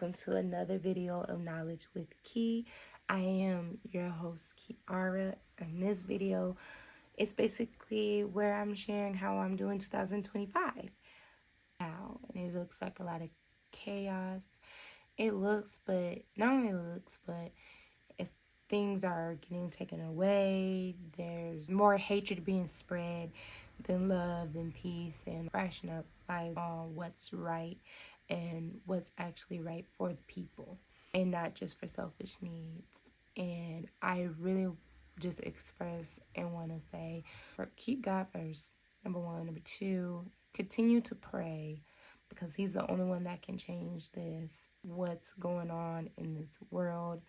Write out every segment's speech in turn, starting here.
welcome to another video of Knowledge with Key. I am your host, Kiara. In this video, it's basically where I'm sharing how I'm doing 2025 now, and it looks like a lot of chaos. It looks, but not only looks, but it's, things are getting taken away. There's more hatred being spread than love and peace, and freshen up eyes on what's right and what's actually right for the people and not just for selfish needs. And I really just express and want to say, keep God first, number one. Number two, continue to pray, because he's the only one that can change what's going on in this world.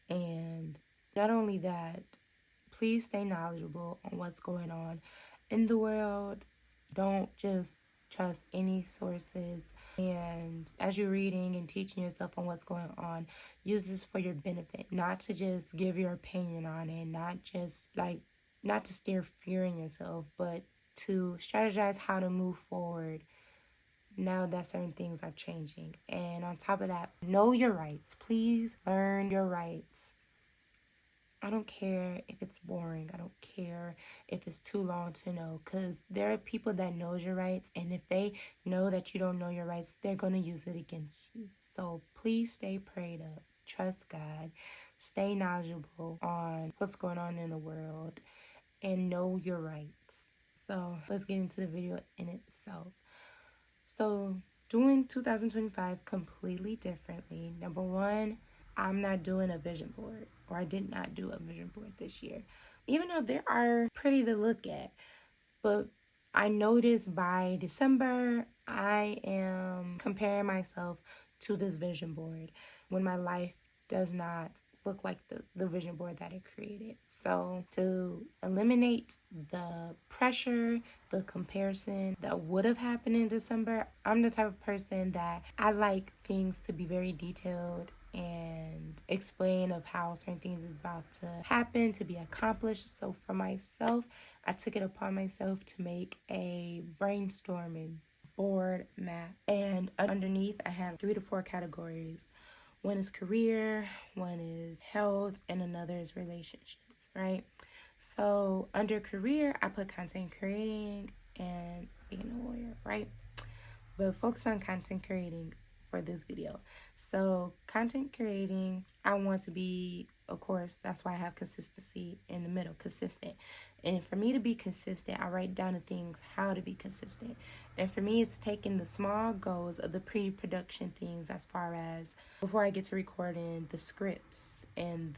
And not only that, please stay knowledgeable on what's going on in the world. Don't just trust any sources. And as you're reading and teaching yourself on what's going on, use this for your benefit, not to just give your opinion on it, not to stir fear in yourself, but to strategize how to move forward now that certain things are changing. And on top of that, know your rights. Please learn your rights. I don't care if it's boring. I don't care if it's too long to know, because there are people that know your rights, and if they know that you don't know your rights, they're going to use it against you. So please stay prayed up. Trust God. Stay knowledgeable on what's going on in the world and know your rights. So let's get into the video in itself. So doing 2025 completely differently. Number one, I'm not doing a vision board, or I did not do a vision board this year, even though they are pretty to look at. But I noticed by December, I am comparing myself to this vision board when my life does not look like the vision board that I created. So to eliminate the pressure, the comparison that would have happened in December, I'm the type of person that I like things to be very detailed and explain of how certain things is about to happen, to be accomplished. So for myself, I took it upon myself to make a brainstorming board map, and underneath I have 3 to 4 categories. One is career, one is health, and another is relationships, right? So under career, I put content creating and being a lawyer, right? But focus on content creating for this video. So content creating, I want to be, of course, that's why I have consistency in the middle, consistent. And for me to be consistent, I write down the things how to be consistent. And for me, it's taking the small goals of the pre-production things, as far as before I get to recording the scripts and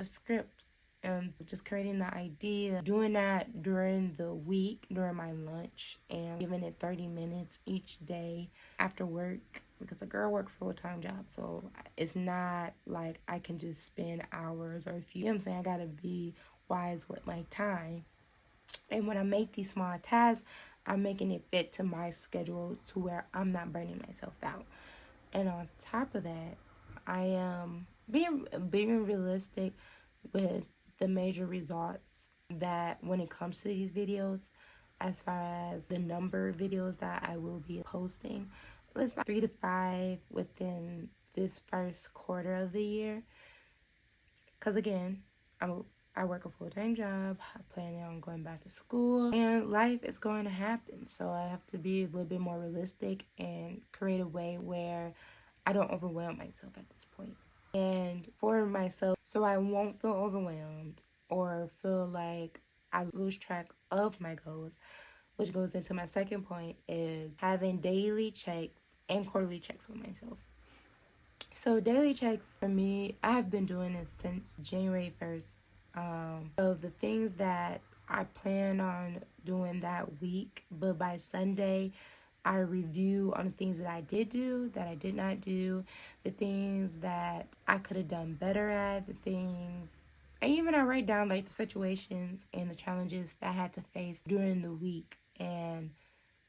just creating the idea, doing that during the week, during my lunch, and giving it 30 minutes each day after work, because a girl works full-time job, so it's not like I can just spend hours, or if you know what I'm saying, I gotta be wise with my time. And when I make these small tasks, I'm making it fit to my schedule to where I'm not burning myself out. And on top of that, I am being realistic with the major results that when it comes to these videos, as far as the number of videos that I will be posting. Let's say 3 to 5 within this first quarter of the year. Because again, I work a full-time job. I plan on going back to school, and life is going to happen. So I have to be a little bit more realistic and create a way where I don't overwhelm myself at this point. And for myself, so I won't feel overwhelmed or feel like I lose track of my goals, which goes into my second point, is having daily checks and quarterly checks with myself. So daily checks for me, I've been doing it since January 1st. So the things that I plan on doing that week, but by Sunday, I review on the things that I did do, that I did not do, the things that I could have done better at, the things, and even I write down like the situations and the challenges that I had to face during the week, and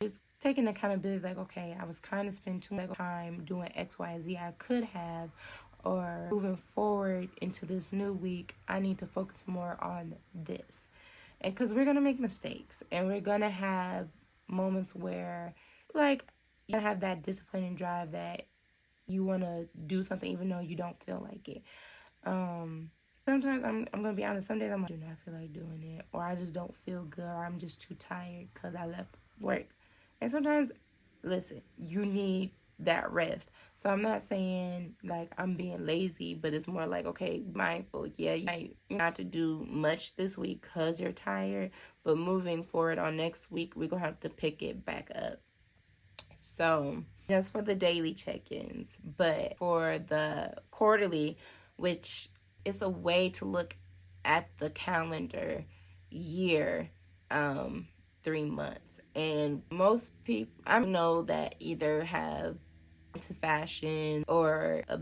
just taking accountability, like, okay, I was kind of spending too much time doing X, Y, Z. I could have, or moving forward into this new week, I need to focus more on this. And because we're going to make mistakes, and we're going to have moments where, like, you have that discipline and drive that you want to do something even though you don't feel like it. Sometimes I'm gonna be honest. Some days I do not feel like doing it, or I just don't feel good, or I'm just too tired because I left work. And sometimes, listen, you need that rest. So I'm not saying like I'm being lazy, but it's more like, okay, mindful. Yeah, you might not to do much this week because you're tired, but moving forward on next week, we're gonna have to pick it back up. So that's for the daily check-ins. But for the quarterly, which is a way to look at the calendar year, 3 months. And most people I know that either have into fashion or a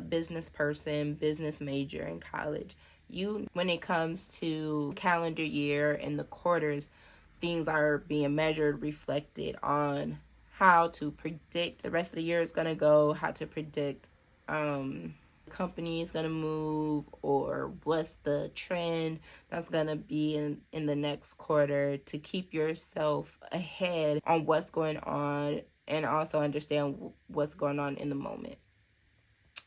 business person, business major in college. You, when it comes to calendar year and the quarters, things are being measured, reflected on how to predict the rest of the year is going to go, how to predict company is going to move, or what's the trend that's going to be in the next quarter, to keep yourself ahead on what's going on and also understand what's going on in the moment.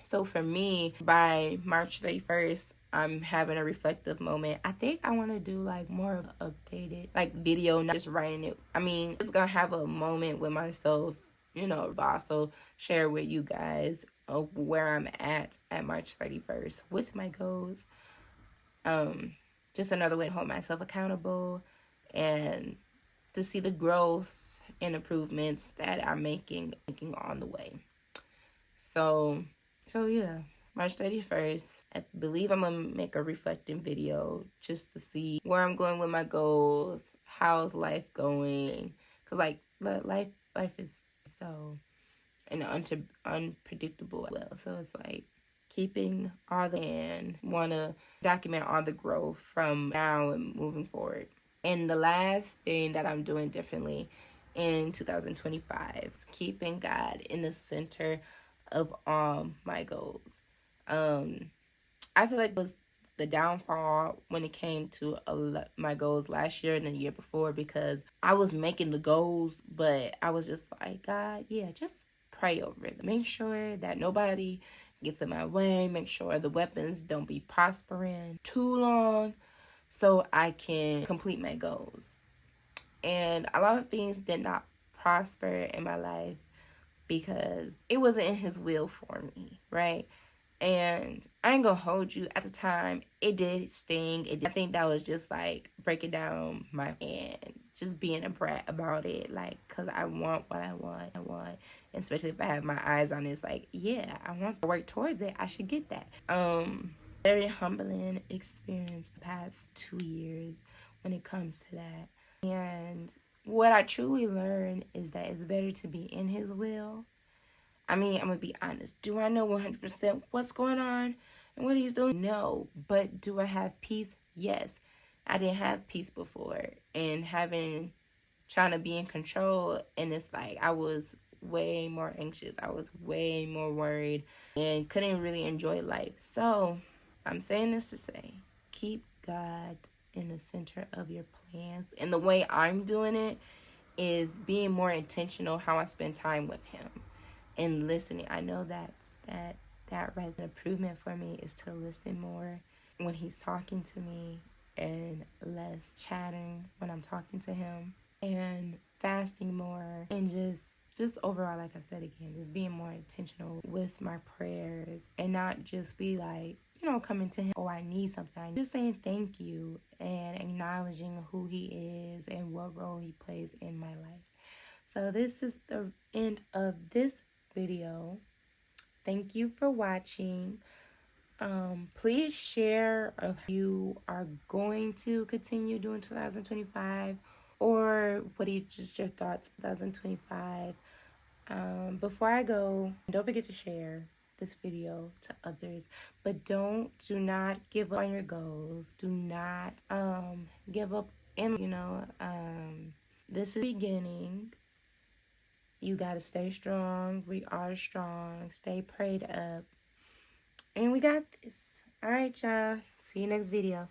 So for me, by March 31st, I'm having a reflective moment. I think I want to do like more of an updated like video, not just writing it. I mean, it's gonna have a moment with myself, but also share with you guys of where I'm at March 31st with my goals. Just another way to hold myself accountable and to see the growth and improvements that I'm making on the way. So yeah, March 31st, I believe I'm going to make a reflecting video just to see where I'm going with my goals, how's life going. Because, like, life is so unpredictable as well. So it's like keeping all the, and want to document all the growth from now and moving forward. And the last thing that I'm doing differently in 2025 is keeping God in the center of all my goals. I feel like it was the downfall when it came to my goals last year and the year before, because I was making the goals, but I was just like, God, yeah, just pray over it. Make sure that nobody gets in my way. Make sure the weapons don't be prospering too long so I can complete my goals. And a lot of things did not prosper in my life because it wasn't in his will for me, right? And I ain't gonna hold you, at the time it did sting. I think that was just like breaking down my, and just being a brat about it, like, because I want what I want, and especially if I have my eyes on it, it's like, yeah, I want to work towards it, I should get that. Very humbling experience the past 2 years when it comes to that. And what I truly learned is that it's better to be in his will. I mean, I'm going to be honest. Do I know 100% what's going on and what he's doing? No. But do I have peace? Yes. I didn't have peace before. And trying to be in control, and it's like I was way more anxious. I was way more worried and couldn't really enjoy life. So I'm saying this to say, keep God in the center of your plans. And the way I'm doing it is being more intentional how I spend time with him and listening. I know that right, an improvement for me is to listen more when he's talking to me and less chatting when I'm talking to him, and fasting more, and just overall, like I said again, just being more intentional with my prayers and not just be like, coming to him, oh, I need something. Just saying thank you and acknowledging who he is and what role he plays in my life. So this is the end of this video. Thank you for watching. Please share if you are going to continue doing 2025, or what are just your thoughts 2025. Before I go, don't forget to share this video to others, but do not give up on your goals. Do not give up in, this is the beginning. You gotta stay strong. We are strong. Stay prayed up. And we got this. Alright, y'all. See you next video.